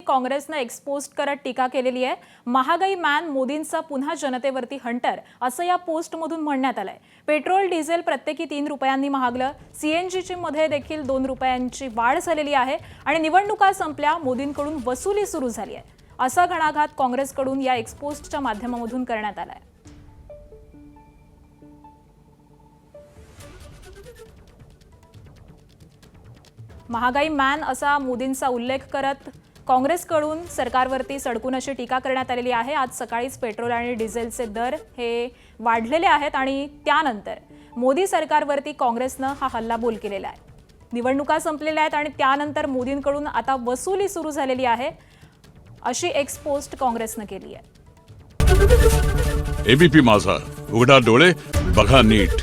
काँग्रेसनं एक्सपोज्ड करत टीका केलेली आहे। महागाई मॅन मोदींचा पुन्हा जनतेवरती हंटर असं या पोस्टमधून म्हणण्यात आलंय। पेट्रोल डिझेल प्रत्येकी 3 रुपयांनी महागलं। सीएनजी मध्ये देखील 2 रुपयांची वाढ झालेली आहे आणि निवडणुका संपल्या, मोदींकडून वसुली सुरू झाली आहे असा घणाघात काँग्रेसकडून या एक्सपोज्डच्या माध्यमातून करण्यात आलाय। महागाई मॅन असा मोदींचा उल्लेख करत काँग्रेसकडून सरकारवरती सडकून अशी टीका करण्यात आलेली आहे। आज सकाळीच पेट्रोल आणि डिझेलचे दर हे वाढलेले आहेत आणि त्यानंतर मोदी सरकारवरती काँग्रेसनं हा हल्लाबोल केलेला आहे। निवडणुका संपलेल्या आहेत आणि त्यानंतर मोदींकडून आता वसुली सुरू झालेली आहे अशी एक्सपोज्ड काँग्रेसनं केली आहे। एबीपी माझा, उघडा डोळे बघा नीट।